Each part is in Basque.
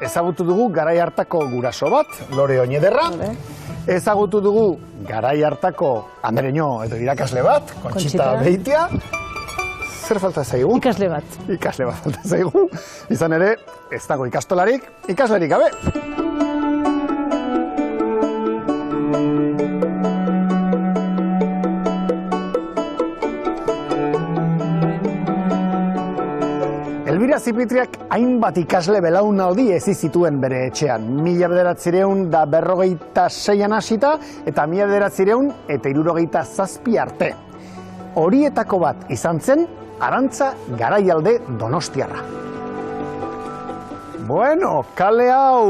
ezagutu dugu garai hartako guraso bat, Lore Oñederra. Ezagutu dugu garai hartako andereño edo irakasle bat, Kontxita Beitia. Zer falta zaigu? Ikasle bat. Ikasle bat falta zaigu. Izan ere, ez dago ikastolarik, ikaslerik gabe. Elbira Zipitriak hainbat ikasle belaunaldi hezi zituen bere etxean. 1956an hasita eta 1967 arte. Horietako bat izan zen Arantza Garaialde Donostiarra. Bueno, kale hau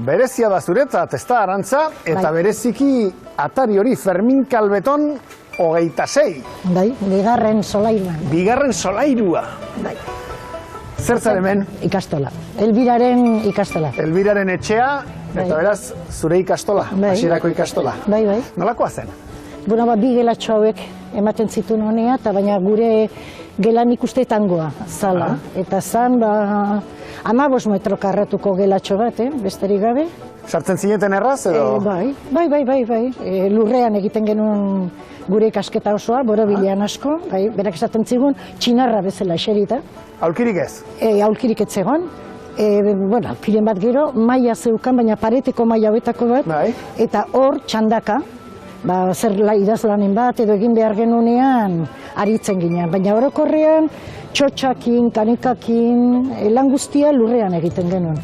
berezia da zuretzat, ez da, Arantza? Eta bereziki atari hori Fermin Kalbeton 26. Bai, bigarren solairuan. Bigarren solairua. Bai. Zertzen hemen? Ikastola. Elbiraren ikastola. Elbiraren etxea, eta beraz, zure ikastola, hasierako ikastola. Bai, bai. Nolakoa zen? Bueno, bi gelatxo hauek ematen zituen honea, eta baina gure gelan ikuste tangoa, zala. Eta zan, 15 metro karratuko gelatxo bat, besterik gabe. Sartzen zineten erraz, edo? Bai. Lurrean egiten genuen gure ikasketa osoa, borobilean asko, berak esaten zigun, txinarra bezala eserita. Aulkirik ez? Aulkirik ez zegoen. Aulkiren bat gero, maila zeukan, baina pareteko maila hauetako bat, eta hor txandaka, zer idazlanen bat edo egin behar genunean aritzen ginen. Baina orokorrean txotxakin, kanikakin, lan guztia lurrean egiten genuen.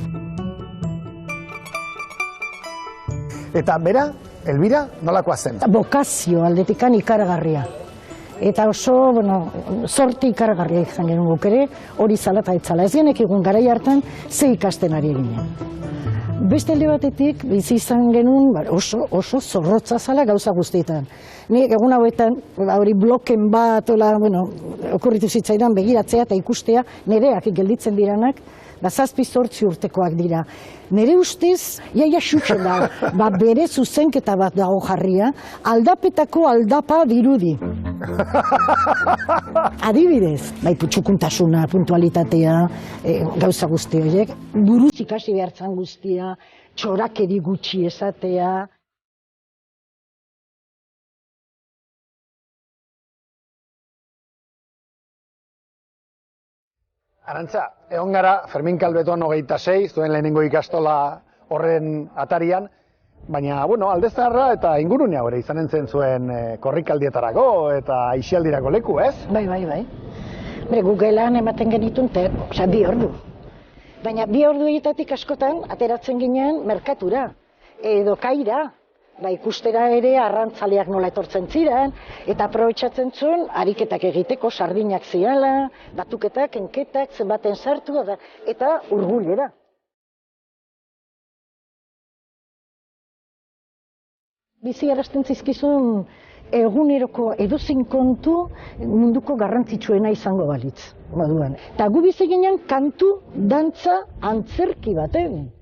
Eta bera, Elbira, nolakoa zen? Bokazio aldetikan ikaragarria. Eta oso, sorti ikaragarria izan genuen guk ere, hori zala eta etzala. Ez genek egun garai hartan ze ikasten ari eginen. Beste alde batetik, bizi izan genuen oso zorrotza zala gauza guztietan. Nik egun hauetan, hori bloken bat, okurritu zitzaidan begiratzea eta ikustea, nereak gelditzen diranak, 7-8 urtekoak dira. Nere ustez, jaia xutxen da, bere zuzenketa bat dago jarria, aldapetako aldapa dirudi. Adibidez, putxukuntasuna, puntualitatea, gauza guzti horiek, buruz ikasi behartzan guztia, txorakeri gutxi esatea. Arantza, egon gara Fermin Kalbeton 26, zuen lehenengo ikastola horren atarian, baina, Alde Zaharra eta ingurunea hori izanen zen zuen korrikaldietarako eta aisialdirako leku, ez? Bai. Gu gelan ematen genitun, 2 ordu. Baina 2 orduetatik askotan ateratzen ginen merkatura, edo kaira. Ikustera ere arrantzaleak nola etortzen ziren, eta aprobetxatzen zuen ariketak egiteko sardinak ziala, batuketak, enketak, zenbaten sartu, eta urgulera. Bizi arazten zizkizun eguneroko edozein kontu munduko garrantzitsuena izango balitz, moduan. Eta gu bizi ginen kantu, dantza, antzerki baten.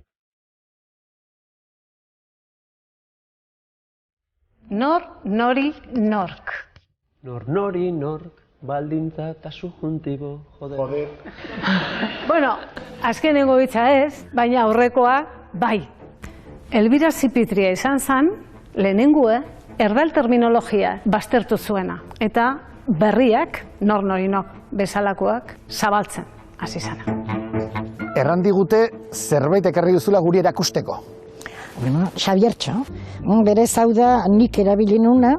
Nori, nork. Nori, nork, baldintza eta subjuntibo, joder. Azkenengo bitza ez, baina aurrekoa, bai. Elbira Zipitria izan zen, lehenengue, erdal terminologia baztertu zuena. Eta berriak, nori, nork, bezalakoak, zabaltzen, hasi zena. Errandigute zerbait ekarri duzula guri erakusteko. Xabiertxo, berez hau da nik erabili nuna,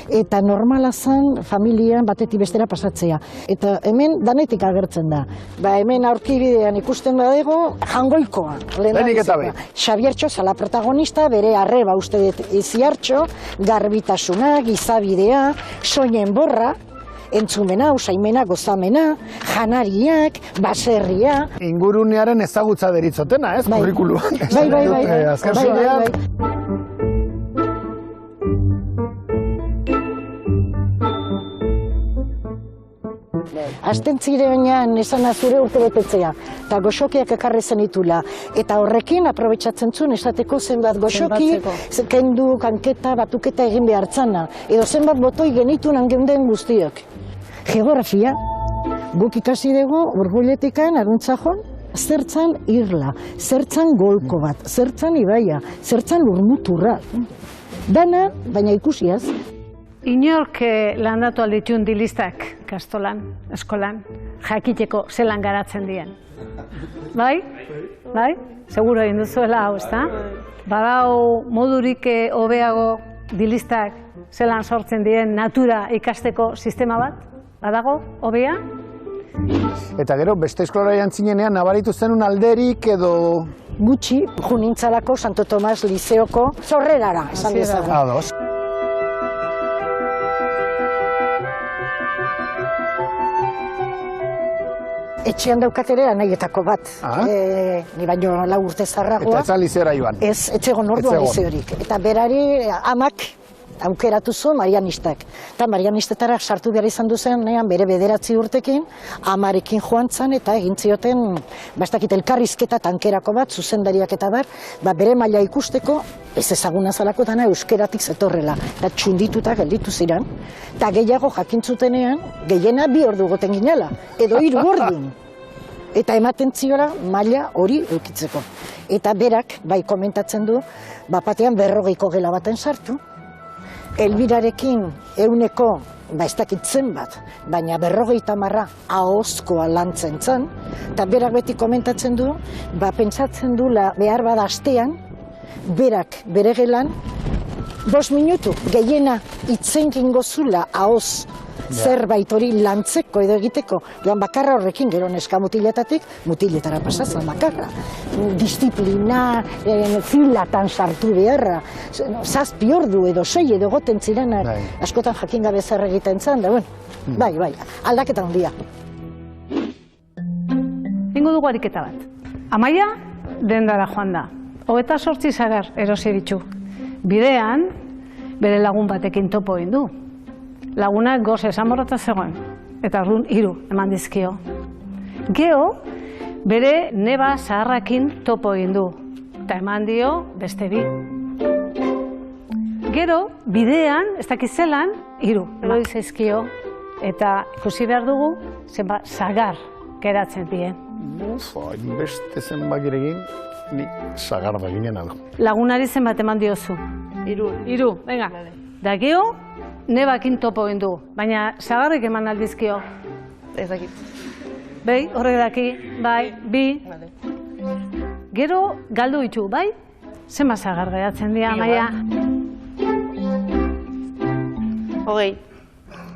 eta normala zen familian batetik bestera pasatzea. Eta hemen danetik agertzen da. Hemen aurkibidean ikusten badego, jangoikoa. Lehenik eta behin. Xabiertxo zala protagonista, bere arreba uste dut iziartxo, garbitasuna, gizabidea, soinen borra, entzumena, usaimena, gozamena, janariak, baserria. Ingurunearen ezagutza deritzotena, ez? Kurrikuluan. Bai. Azken finean. Azten zirenean esan zure urte betetzea, eta goxokiak ekarri zenitula. Eta horrekin aprobetxatzen zuen esateko zenbat goxoki, kendu, kanketa, batuketa egin behartzana. Edo zenbat botoi genitun angeunden guztiak. Geografia, guk ikasi dugu Urgulletikan, Aruntzajon, Zertzan irla, zertzan golko bat, zertzan ibaia, zertzan lurmuturra. Dana, baina ikusiaz. Inork landatu alditun dilistak kastolan, eskolan, jakiteko zelan garatzen dien. Bai? Bai? Seguro egin duzuela hau, ezta? Badau modurik hobeago dilistak zelan sortzen dien natura ikasteko sistema bat? Badago, hobea? Eta gero, beste eskolara jantzinean nabaritu zenun alderik edo... Gutxi, junintzalako Santo Tomas Lizeoko zorrerara, esan dezagun. Ados. Etxean daukat ere anaietako bat. Ni baino 4 urte zarragoa. Eta ez lizeora iban? Ez, etxegon orduan lizeorik. Eta berari amak aukeratu zuen marianistak. Eta marianistetara sartu behar izan duzenean bere 9 urtekin, amarekin joan zan eta egin zioten, bastakit elkarrizketa tankerako bat, zuzendariak eta bere maila ikusteko, ez ezaguna zalako dana euskeratik zetorrela. Eta txundituta gelditu ziren. Eta gehiago jakintzutenean, gehiena 2 ordu goten ginela, edo 3 ordun. Eta ematen ziora maila hori eukitzeko. Eta berak, bai komentatzen du, bapatean 40 gela baten sartu, Elbirarekin euneko, ez dakitzen bat, baina 50 ahozkoa lantzen zen, eta berak beti komentatzen du, pentsatzen du behar bada astean, berak bere gelan, 5 minutu gehiena itzenkin gozula ahoz zerbait hori lantzeko edo egiteko, joan bakarra horrekin gero neska mutiletatik, mutiletara pasatzen bakarra. Disiplina, filatan sartu beharra, 7 ordu edo 6 edo goten zirenak, askotan jakin gabe zer egiten zen, da, bai, aldaketa handia. Ingo dugu ariketa bat. Amaia, dendara joan da. 28 sagar erosi ditu. Bidean, bere lagun batekin topo egin du. Lagunak goze esamorrata zegoen, eta orduan 3 eman dizkio. Geo, bere neba zaharrakin topo egin du, eta eman dio beste 2. Gero, bidean, ez dakiz zelan, 3 eman zaizkio, eta ikusi behar dugu, zenbat zagar geratzen dien. Beste zenbakirekin, ni zagar baginen algo. Lagunari zenbat eman diozu? 3, venga. Da geo, nebakin topo egin du, baina zagarrik eman aldizkio. Ez dakit. Bai, horrek daki, bai, 2. Gero galdu ditu, bai? Zenbat zagar geratzen dira, Amaia? 20.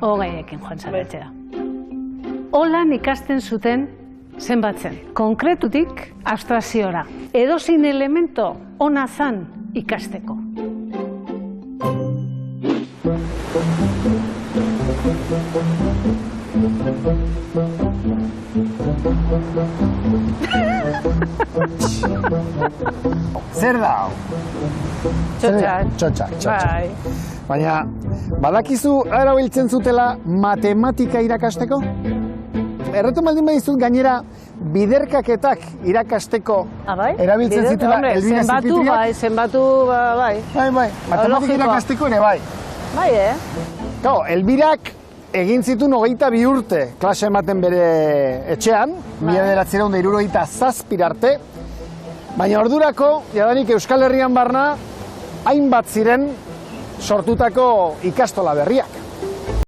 20ekin joan zaretxera. Holan ikasten zuten zenbatzen. Konkretutik abstraziora. Edozein elemento ona zan ikasteko. Zer da hau? Txotxak. Bai. Baina, badakizu erabiltzen zutela matematika irakasteko? Erretu baldin badizut gainera biderkaketak irakasteko erabiltzen zutela Elbira Zipitriak? Zenbatu, bai. Bai, matematika irakasteko ere bai. Bai, Elbirak egin zituen 22 urte klase ematen bere etxean, 1977 arte, baina ordurako, jadanik Euskal Herrian barna, hainbat ziren sortutako ikastola berriak.